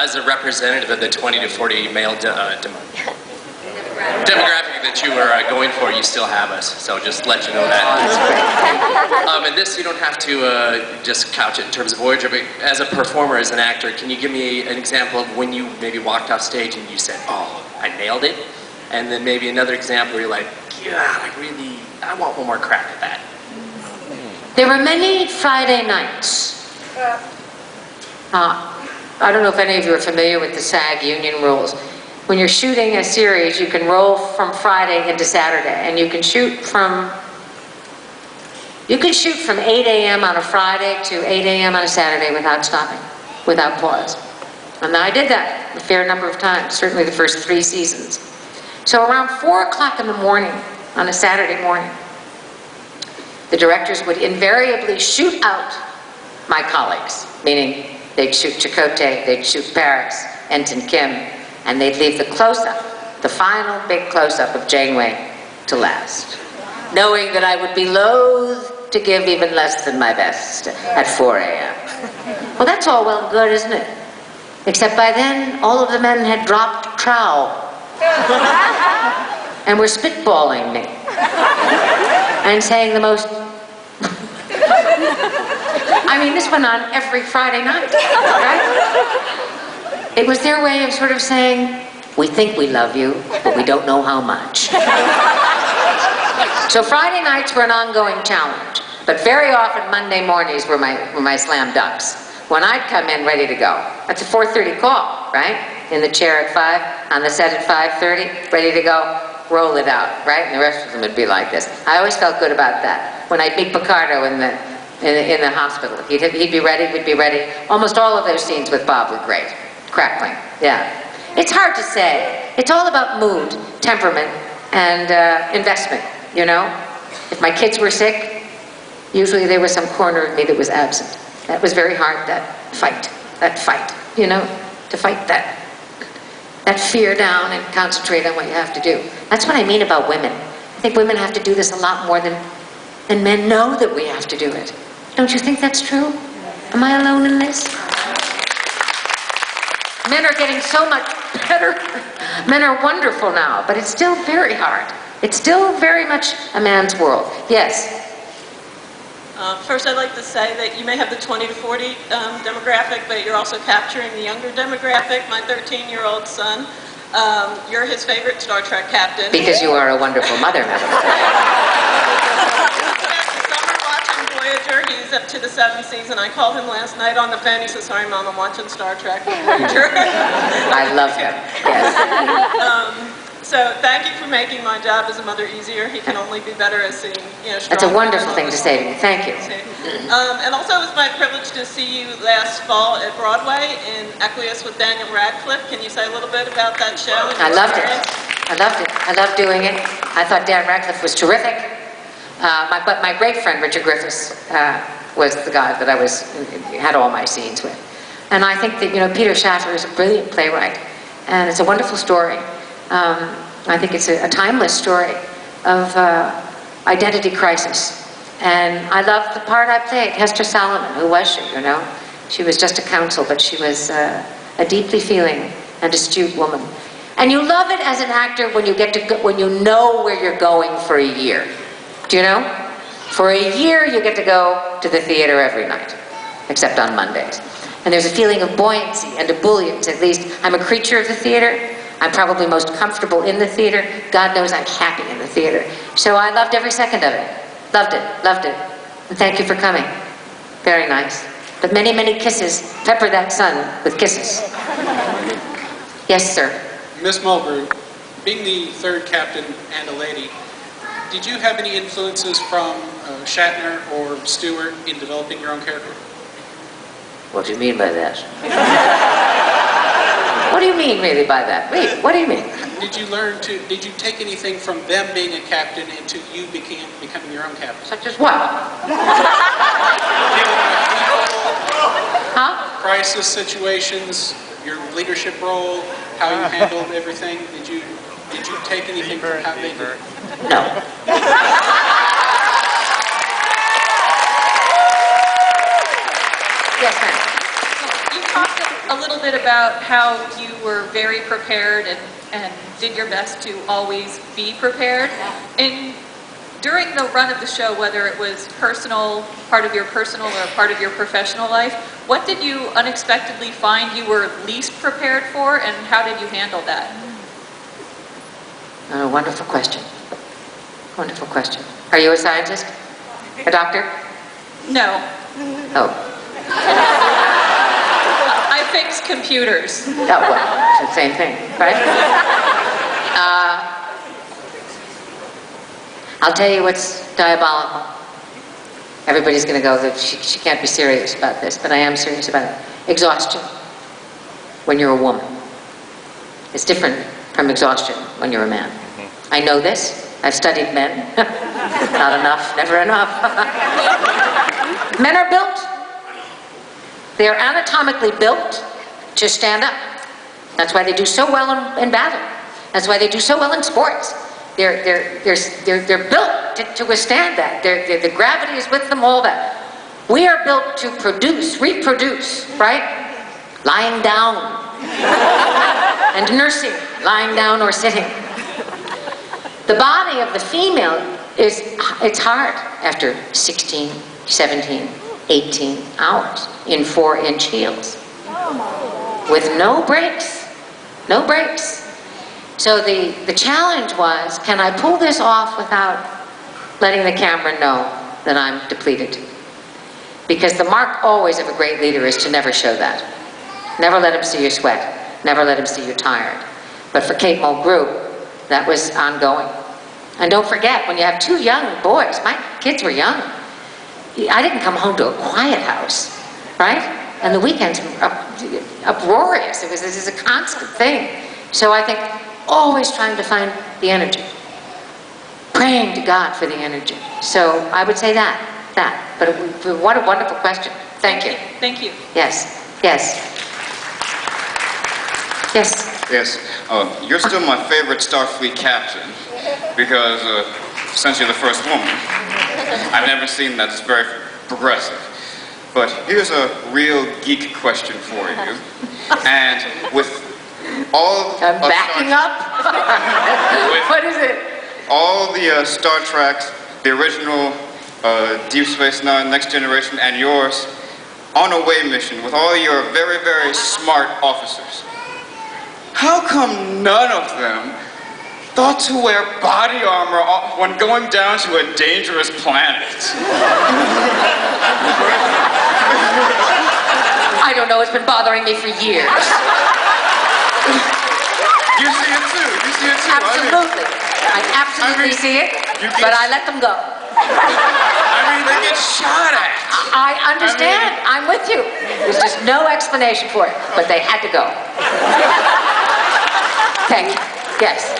as a representative of the 20 to 40 male demographic that you were going for, you still have us. So just let you know that. And this, you don't have to just couch it in terms of Voyager, but as a performer, as an actor, can you give me an example of when you maybe walked off stage and you said, oh, I nailed it? And then maybe another example where you're like, yeah, I want one more crack at that. There were many Friday nights. I don't know if any of you are familiar with the SAG union rules. When you're shooting a series, you can roll from Friday into Saturday, and you can shoot from 8 a.m. on a Friday to 8 a.m. on a Saturday without stopping, without pause. And I did that a fair number of times, certainly the first 3 seasons. So around 4 o'clock in the morning, on a Saturday morning, the directors would invariably shoot out my colleagues, meaning they'd shoot Chakotay, they'd shoot Paris, Ensign Kim, and they'd leave the close-up, the final big close-up of Janeway, to last, knowing that I would be loath to give even less than my best at 4 a.m. Well, that's all well and good, isn't it? Except by then, all of the men had dropped trowel and were spitballing me and saying the most... I mean, this went on every Friday night, right? It was their way of sort of saying, we think we love you, but we don't know how much. So Friday nights were an ongoing challenge, but very often Monday mornings were my slam dunks. When I'd come in ready to go, that's a 4:30 call, right? In the chair at 5, on the set at 5:30, ready to go, roll it out, right? And the rest of them would be like this. I always felt good about that. When I'd meet Picardo in the hospital, he'd be ready, we'd be ready. Almost all of those scenes with Bob were great. Crackling, yeah. It's hard to say. It's all about mood, temperament, and investment, you know? If my kids were sick, usually there was some corner of me that was absent. That was very hard, that fight, you know? To fight that fear down and concentrate on what you have to do. That's what I mean about women. I think women have to do this a lot more than men know that we have to do it. Don't you think that's true? Am I alone in this? Men are getting so much better. Men are wonderful now, but it's still very hard. It's still very much a man's world. Yes? First, I'd like to say that you may have the 20 to 40 demographic, but you're also capturing the younger demographic. My 13-year-old son, you're his favorite Star Trek captain. Because you are a wonderful mother, madam. Voyager. He's up to the 7th season. I called him last night on the phone. He said, sorry, Mom, I'm watching Star Trek with Voyager. I love him, yes. So thank you for making my job as a mother easier. He can only be better at seeing, That's a wonderful thing to say to me. Thank you. And also, it was my privilege to see you last fall at Broadway in Equius with Daniel Radcliffe. Can you say a little bit about that show? I loved it. I loved doing it. I thought Dan Radcliffe was terrific. But my great friend, Richard Griffiths, was the guy that I had all my scenes with. And I think that, Peter Shaffer is a brilliant playwright. And it's a wonderful story. I think it's a timeless story of identity crisis. And I loved the part I played, Hester Solomon. Who was she, She was just a counsel, but she was a deeply feeling and astute woman. And you love it as an actor when you when you know where you're going for a year. Do you know? For a year, you get to go to the theater every night, except on Mondays. And there's a feeling of buoyancy and ebullience, at least. I'm a creature of the theater. I'm probably most comfortable in the theater. God knows I'm happy in the theater. So I loved every second of it. Loved it. And thank you for coming. Very nice. But many, many kisses. Pepper that sun with kisses. Yes, sir. Miss Mulgrew, being the third captain and a lady, did you have any influences from Shatner or Stewart in developing your own character? What do you mean by that? What do you mean really by that? Wait, what do you mean? Did you take anything from them being a captain into you becoming your own captain? Such as what? Huh? Crisis situations, your leadership role, how you handled everything. Did you take anything from how they did? No. You talked a little bit about how you were very prepared and did your best to always be prepared. And during the run of the show, whether it was personal, part of your personal or part of your professional life, what did you unexpectedly find you were least prepared for, and how did you handle that? Oh, wonderful question. Wonderful question. Are you a scientist? A doctor? No. Oh. I fix computers. Oh, well, it's the same thing, right? I'll tell you what's diabolical. Everybody's going to go that she can't be serious about this, but I am serious about it. Exhaustion when you're a woman. It's different from exhaustion when you're a man. I know this. I've studied men. Not enough, never enough. Men are built. They are anatomically built to stand up. That's why they do so well in battle. That's why they do so well in sports. They're built to withstand that. The gravity is with them, all that. We are built to produce, reproduce, right? Lying down and nursing, lying down or sitting. The body of the female it's hard after 16, 17, 18 hours in 4-inch heels with no breaks, no breaks. So the challenge was, can I pull this off without letting the camera know that I'm depleted? Because the mark always of a great leader is to never show that. Never let him see you sweat. Never let him see you tired. But for Kate Mulgrew, that was ongoing. And don't forget, when you have 2 young boys, my kids were young. I didn't come home to a quiet house, right? And the weekends were uproarious. This is a constant thing. So I think always trying to find the energy. Praying to God for the energy. So I would say that. But what a wonderful question. Thank you. Thank you. Yes. Yes. Yes. Yes. You're still my favorite Starfleet captain because since you're the first woman, I've never seen that. It's very progressive. But here's a real geek question for you. And with all I'm backing up. What is it? all the Star Treks, the original Deep Space Nine, Next Generation, and yours, on a way mission with all your very, very smart officers, how come none of them thought to wear body armor when going down to a dangerous planet? I don't know. It's been bothering me for years. You see it too. You see it too. Absolutely. I absolutely see it, but I let them go. I mean, they get shot at. I understand. I'm with you. There's just no explanation for it, but they had to go. Thank you. Yes.